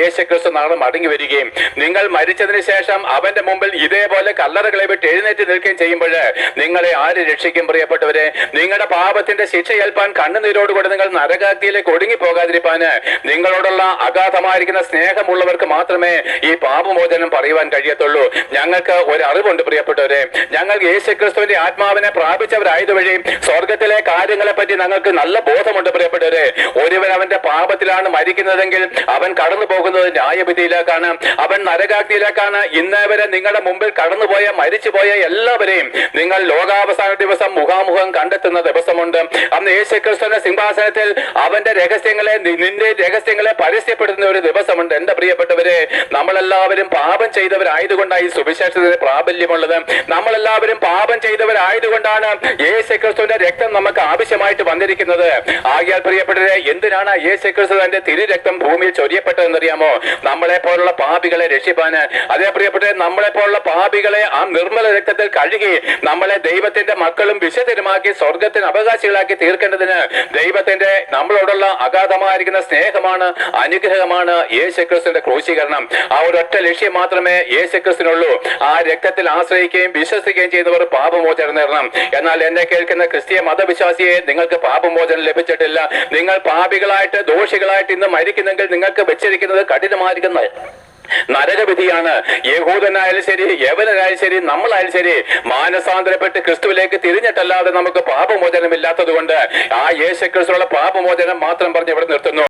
യേശുക്രിസ്തു നാളെ മടങ്ങി വരികയും നിങ്ങൾ മരിച്ചതിന് ശേഷം അവന്റെ മുമ്പിൽ ഇതേപോലെ കല്ലറകളെ വിട്ട് എഴുന്നേറ്റ് നിൽക്കുകയും ചെയ്യുമ്പോൾ നിങ്ങളെ ആര് രക്ഷിക്കും? പ്രിയപ്പെട്ടവരെ, നിങ്ങളുടെ പാപത്തിന്റെ ശിക്ഷ ഏൽപ്പാൻ കണ്ണുനീരോടുകൂടി നിങ്ങൾ നരകാഗ്നിയിലേക്ക് ഒടുങ്ങി പോകാതിരിപ്പാന് നിങ്ങളോടുള്ള അഗാധമായിരിക്കുന്ന സ്നേഹമുള്ളവർക്ക് മാത്രമേ ഈ പാപമോചനം പറയുവാൻ കഴിയത്തുള്ളൂ. ഞങ്ങൾക്ക് ഒരു അറിവുണ്ട് പ്രിയപ്പെട്ടവരെ, ഞങ്ങൾ യേശുക്രിസ്തുവിന്റെ ആത്മാവിനെ പ്രാപിച്ചവരായതുവഴി സ്വർഗത്തിലെ കാര്യങ്ങളെ പറ്റി ഞങ്ങൾക്ക് നല്ല ബോധമുണ്ട് പ്രിയപ്പെട്ടവരെ. ഒരുവൻ അവന്റെ പാപത്തിലാണ് മരിക്കുന്നതെങ്കിൽ അവൻ കടന്നു പോകുന്നത് ന്യായവിധിയിലേക്കാണ്, അവൻ നരകാഗ്നിയിലേക്കാണ്. ഇന്നേ വരെ നിങ്ങളുടെ മുമ്പിൽ കടന്നുപോയ മരിച്ചുപോയ എല്ലാവരെയും നിങ്ങൾ ലോകാവസാന ദിവസം മുഖാമുഖം കണ്ടെത്തുന്ന ദിവസമുണ്ട്. അന്ന് യേശുക്രിസ്തുവിന്റെ സിംഹാസനത്തിൽ അവന്റെ രഹസ്യങ്ങളെ, നിന്റെ രഹസ്യങ്ങളെ പരസ്യപ്പെടുത്തുന്ന ഒരു ദിവസമുണ്ട്. എന്റെ പ്രിയപ്പെട്ടവരെ, നമ്മളെല്ലാവരും പാപം ചെയ്തവരായതുകൊണ്ടാണ് ഈ സുവിശേഷത്തിന് പ്രാബല്യമുള്ളത്. നമ്മളെല്ലാവരും പാപം ചെയ്തവരായതുകൊണ്ടാണ് യേശുക്രിസ്തുവിന്റെ രക്തം നമുക്ക് ആവശ്യമായിട്ട് വന്നിരിക്കുന്നത്. ആകയാൽ പ്രിയപ്പെട്ടവരെ, എന്തിനാണ് യേശുക്രിസ്തു തന്റെ തിരുരക്തം ഭൂമിയിൽ ചൊരിയപ്പെട്ടതെന്നറിയാമോ? നമ്മളെ പോലുള്ള പാപികളെ രക്ഷിപ്പാന്. അതേ പ്രിയപ്പെട്ടവരെ, നമ്മളെ പോലുള്ള പാപികളെ ആ നിർമ്മല രക്തത്തിൽ കഴുകി നമ്മളെ ദൈവത്തിന്റെ മക്കളും വിശുദ്ധരുമാക്കി സ്വർഗത്തിന് അവകാശികളാക്കി തീർക്കേണ്ടതിന് ദൈവത്തിന്റെ നമ്മളോടുള്ള അഗാധമായിരിക്കുന്ന സ്നേഹമാണ്, അനുഗ്രഹമാണ് യേശുക്രിസ്തുവിന്റെ ക്രൂശീകരണം. ആ ഒരൊറ്റ ലക്ഷ്യം മാത്രമേ യേശുക്രിസ്തുവിനുള്ളൂ. ആ രക്തത്തിൽ ആശ്രയിക്കുകയും വിശ്വസിക്കുകയും ചെയ്യുന്നവർ പാപമോചനം നേടണം. എന്നാൽ എന്നെ കേൾക്കുന്ന ക്രിസ്തീയ മതവിശ്വാസിയെ, നിങ്ങൾക്ക് പാപമോചനം ലഭിച്ചിട്ടില്ല. നിങ്ങൾ പാപികളായിട്ട് ദോഷികളായിട്ട് ഇന്ന് മരിക്കുന്നെങ്കിൽ നിങ്ങൾക്ക് വെച്ചിരിക്കുന്നത് കഠിനമായിരിക്കുന്ന നരകവിധിയാണ്. യഹൂദനായാലും ശരി, യവനനായാലും ശരി, നമ്മളായാലും ശരി, മാനസാന്തരപ്പെട്ട് ക്രിസ്തുവിലേക്ക് തിരിഞ്ഞിട്ടല്ലാതെ നമുക്ക് പാപമോചനം ഇല്ലാത്തത് കൊണ്ട് ആ യേശുക്രിസ്തുവിനുള്ള പാപമോചനം മാത്രം പറഞ്ഞ് ഇവിടെ നിർത്തുന്നു.